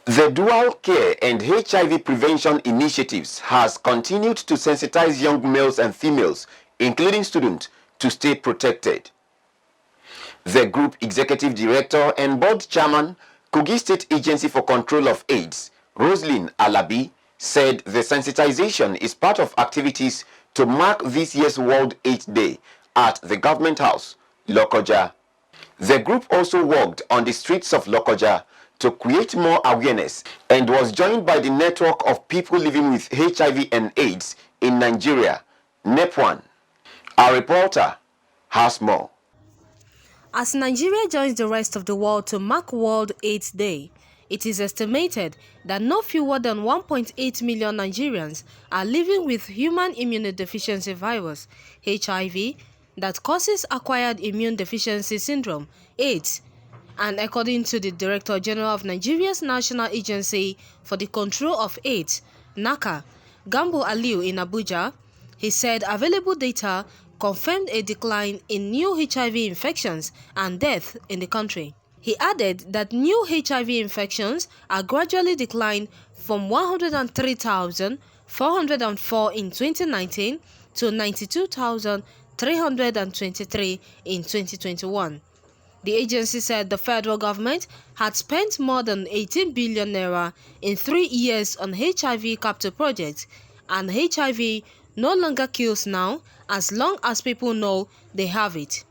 The dual care and HIV prevention initiatives has continued to sensitize young males and females, including students, to stay protected. The Group Executive Director and Board Chairman, Kogi State Agency for Control of AIDS, Roslyn Alabi, said the sensitization is part of activities to mark this year's World AIDS Day at the Government House, Lokoja. The group also worked on the streets of Lokoja to create more awareness and was joined by the network of people living with HIV and AIDS in Nigeria, NEP1. Our reporter has more. As Nigeria joins the rest of the world to mark World AIDS Day, it is estimated that no fewer than 1.8 million Nigerians are living with human immunodeficiency virus, HIV, that causes acquired immune deficiency syndrome, AIDS. And according to the Director General of Nigeria's National Agency for the Control of AIDS, NACA, Gambo Aliu in Abuja, he said available data confirmed a decline in new HIV infections and deaths in the country. He added that new HIV infections are gradually declined from 103,404 in 2019 to 92,323 in 2021. The agency said the federal government had spent more than 18 billion naira in 3 years on HIV capture projects, and HIV no longer kills now as long as people know they have it.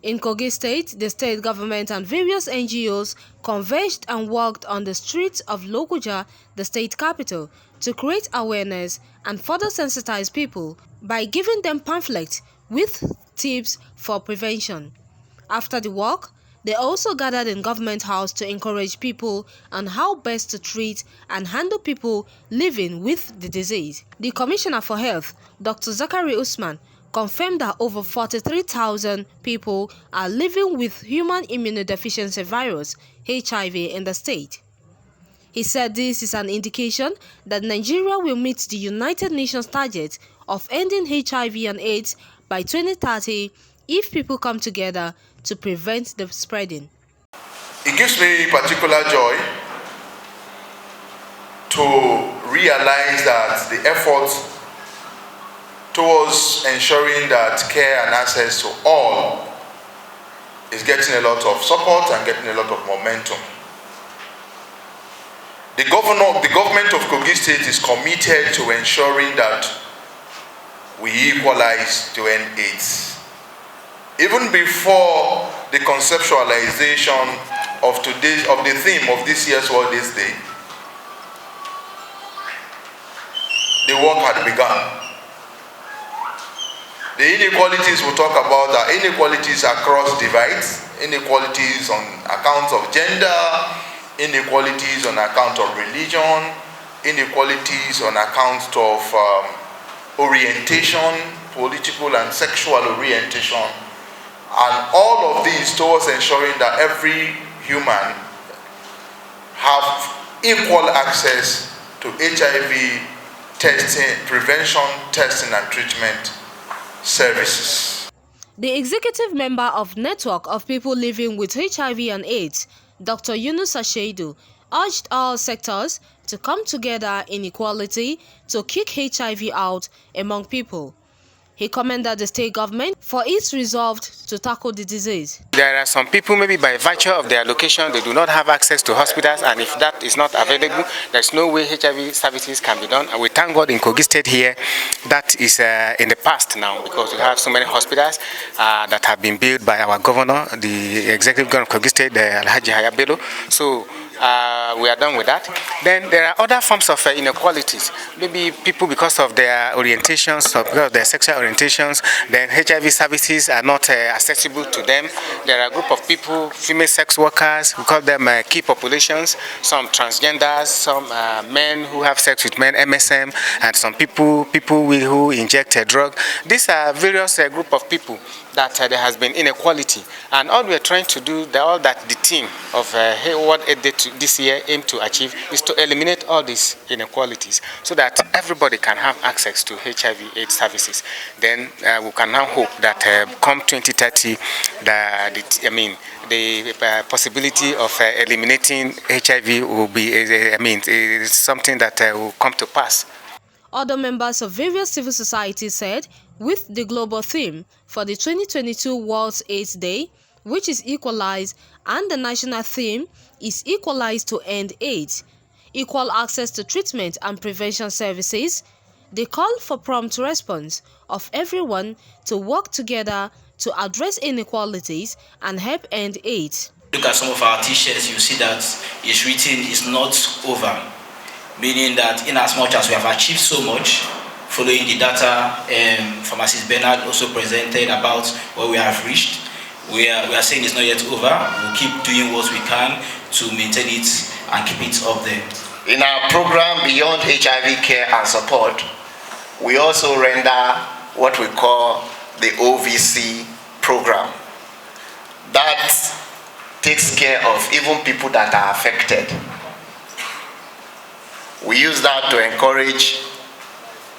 In Kogi State, the state government and various NGOs converged and worked on the streets of Lokoja, the state capital, to create awareness and further sensitize people by giving them pamphlets with tips for prevention. After the work, they also gathered in Government House to encourage people on how best to treat and handle people living with the disease. The Commissioner for Health, Dr. Zakari Usman, confirmed that over 43,000 people are living with human immunodeficiency virus, HIV, in the state. He said this is an indication that Nigeria will meet the United Nations target of ending HIV and AIDS by 2030 if people come together to prevent the spreading. It gives me particular joy to realize that the effort towards ensuring that care and access to all is getting a lot of support and getting a lot of momentum. The government of Kogi State is committed to ensuring that we equalize to end AIDS. Even before the conceptualization of the theme of this year's World AIDS Day, the work had begun. The inequalities we talk about are inequalities across divides, inequalities on account of gender, inequalities on account of religion, inequalities on account of orientation, political and sexual orientation, and all of these towards ensuring that every human have equal access to HIV testing, prevention, testing and treatment services. The executive member of Network of People Living with HIV and AIDS, Dr. Yunus Ashaidu, urged all sectors to come together in equality to kick HIV out among people. He commended the state government for its resolve to tackle the disease. There are some people, maybe by virtue of their location, they do not have access to hospitals, and if that is not available, there's no way HIV services can be done. And we thank God in Kogi State here, that is in the past now, because we have so many hospitals that have been built by our governor, the executive governor of Kogi State, Yahaya Bello. So we are done with that. Then there are other forms of inequalities. Maybe people, because of their orientations or because of their sexual orientations, then HIV services are not accessible to them. There are a group of people, female sex workers, we call them key populations, some transgenders, some men who have sex with men, MSM, and some people who inject a drug. These are various group of people that there has been inequality, and all we are trying to do, all that the team of World AIDS Day this year aim to achieve is to eliminate all these inequalities so that everybody can have access to HIV/AIDS services. Then we can now hope that come 2030, the possibility of eliminating HIV will be, is something that will come to pass. Other members of various civil societies said, with the global theme for the 2022 World AIDS Day, which is Equalize, and the national theme is Equalize to End AIDS, equal access to treatment and prevention services, they call for prompt response of everyone to work together to address inequalities and help end AIDS. Look at some of our t-shirts, you see that it's written "is not over," meaning that in as much as we have achieved so much, following the data Pharmacist Bernard also presented about what we have reached, we are saying it's not yet over. We'll keep doing what we can to maintain it and keep it up there. In our program Beyond HIV Care and Support, we also render what we call the OVC program. That takes care of even people that are affected. We use that to encourage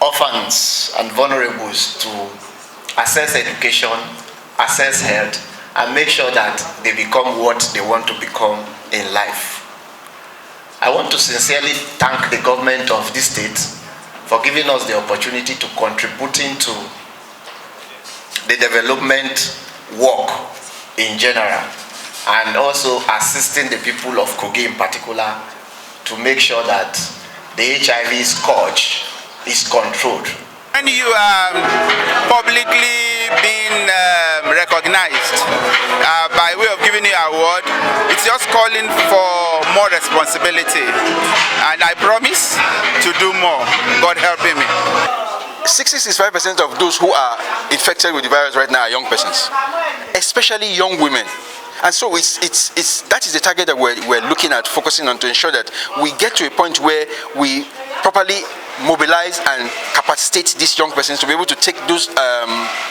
orphans and vulnerables to access education, access health, and make sure that they become what they want to become in life. I want to sincerely thank the government of this state for giving us the opportunity to contributing to the development work in general, and also assisting the people of Kogi in particular to make sure that the HIV scourge is controlled. When you are publicly being recognized by way of giving you an award, it's just calling for more responsibility, and I promise to do more, God helping me. 65% of those who are infected with the virus right now are young persons, especially young women. And so that is the target that we're looking at, focusing on, to ensure that we get to a point where we properly mobilize and capacitate these young persons to be able to take those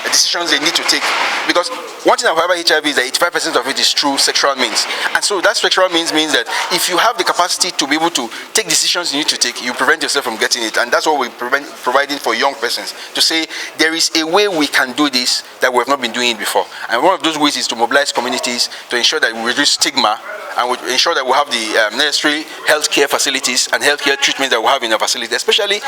decisions they need to take. Because one thing about HIV is that 85% of it is through sexual means. And so that sexual means that if you have the capacity to be able to take decisions you need to take, you prevent yourself from getting it. And that's what we're providing for young persons, to say there is a way we can do this that we have not been doing it before. And one of those ways is to mobilize communities to ensure that we reduce stigma, and we ensure that we have the necessary healthcare facilities and healthcare treatment that we have in our facilities, especially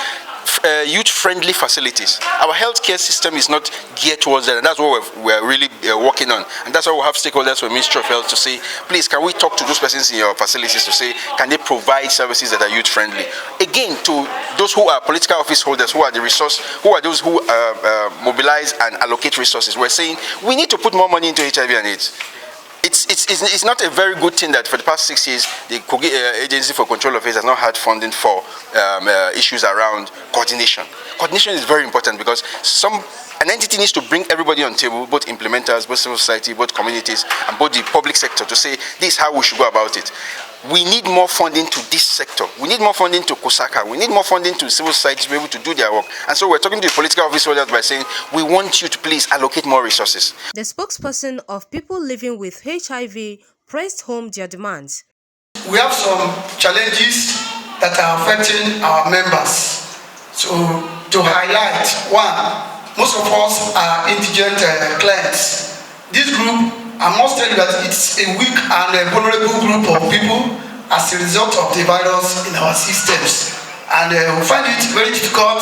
youth-friendly facilities. Our healthcare system is not geared towards that, and that's what we're really working on. And that's why we have stakeholders from the Ministry of Health to say, please, can we talk to those persons in your facilities to say, can they provide services that are youth-friendly? Again, to those who are political office holders, who are the resource, who are those who mobilize and allocate resources, we're saying we need to put more money into HIV and AIDS. It's not a very good thing that for the past 6 years, the Kogi Agency for Control of AIDS has not had funding for issues around coordination. Coordination is very important because an entity needs to bring everybody on the table, both implementers, both civil society, both communities, and both the public sector, to say this is how we should go about it. We need more funding to this sector. We need more funding to COSACA. We need more funding to civil society to be able to do their work. And so we're talking to the political office holders by saying, we want you to please allocate more resources. The spokesperson of people living with HIV pressed home their demands. We have some challenges that are affecting our members. So to highlight, one, most of us are indigent clients. This group, I must tell you that it's a weak and a vulnerable group of people as a result of the virus in our systems. And we find it very difficult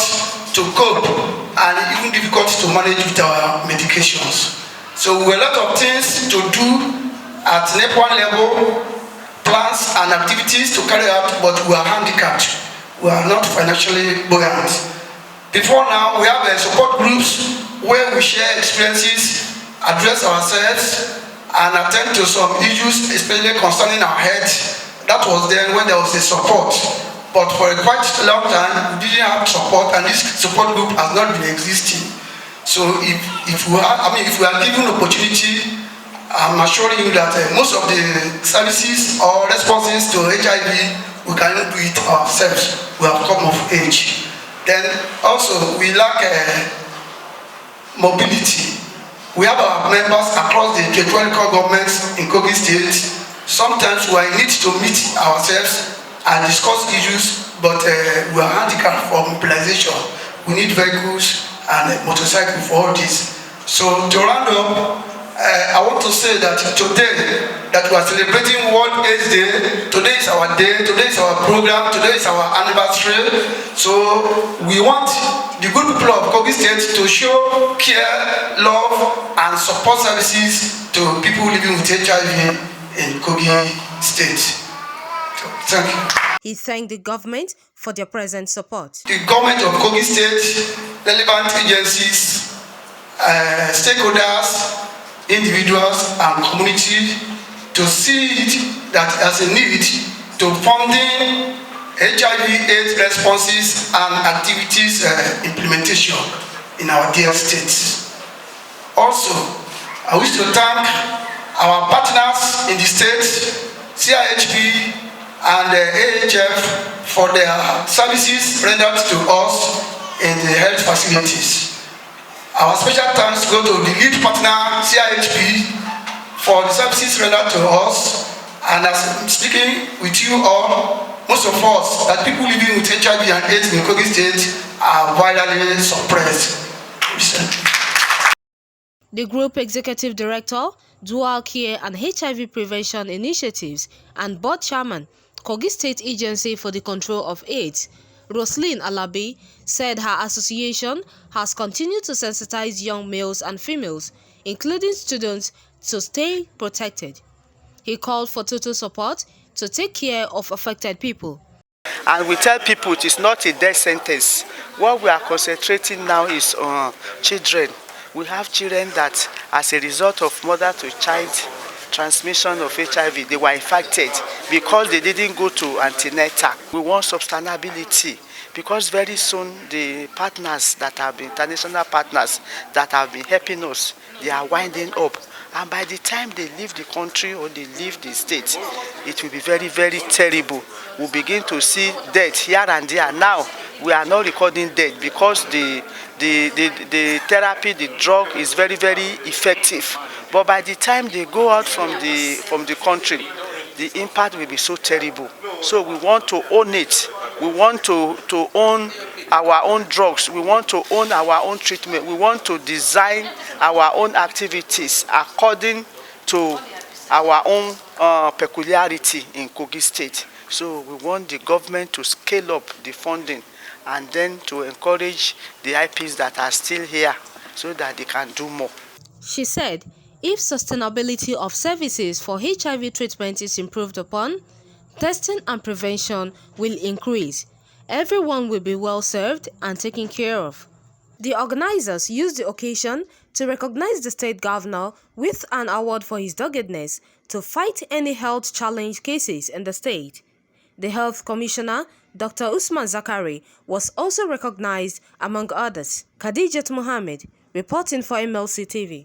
to cope and even difficult to manage with our medications. So we have a lot of things to do at NEP1 level, plans and activities to carry out, but we are handicapped. We are not financially buoyant. Before now, we have support groups where we share experiences, address ourselves, and attend to some issues, especially concerning our health. That was then when there was a support. But for a quite long time, we didn't have support, and this support group has not been existing. So if we are given opportunity, I'm assuring you that most of the services or responses to HIV, we cannot do it ourselves. We have come of age. Then also, we lack mobility. We have our members across the 12 governments in Kogi State. Sometimes we need to meet ourselves and discuss issues, but we are handicapped for mobilization. We need vehicles and motorcycles for all this. So to round up, I want to say that today that we are celebrating World AIDS Day, today is our day, today is our program, today is our anniversary. So we want the good people of Kogi State to show care, love and support services to people living with HIV in Kogi State. So, thank you. He thanked the government for their present support. The government of Kogi State, relevant agencies, stakeholders, individuals and community to see it that as a need to funding HIV/AIDS responses and activities implementation in our dear states. Also, I wish to thank our partners in the state, CIHP and AHF, for their services rendered to us in the health facilities. Our special thanks go to the lead partner, CIHP, for the services rendered to us. And as I'm speaking with you all, most of us, that people living with HIV and AIDS in Kogi State are virally suppressed recently. The Group Executive Director, Dual Care and HIV Prevention Initiatives and Board Chairman, Kogi State Agency for the Control of AIDS, Roslyn Alabi, said her association has continued to sensitize young males and females, including students, to stay protected. He called for total support to take care of affected people. And we tell people it is not a death sentence. What we are concentrating now is on children. We have children that, as a result of mother-to-child transmission of HIV, they were infected because they didn't go to antenatal. We want sustainability because very soon the partners that have been, international partners that have been helping us, they are winding up. And by the time they leave the country or they leave the state, it will be very, very terrible. We'll begin to see death here and there. Now, we are not recording death because the therapy, the drug is very, very effective. But by the time they go out from the country, the impact will be so terrible. So we want to own it. We want to own our own drugs. We want to own our own treatment. We want to design our own activities according to our own peculiarity in Kogi State. So we want the government to scale up the funding and then to encourage the IPs that are still here so that they can do more. She said, if sustainability of services for HIV treatment is improved upon, testing and prevention will increase. Everyone will be well served and taken care of. The organizers used the occasion to recognize the state governor with an award for his doggedness to fight any health challenge cases in the state. The Health Commissioner, Dr. Usman Zakari, was also recognized among others. Khadijat Mohammed, reporting for MLC TV.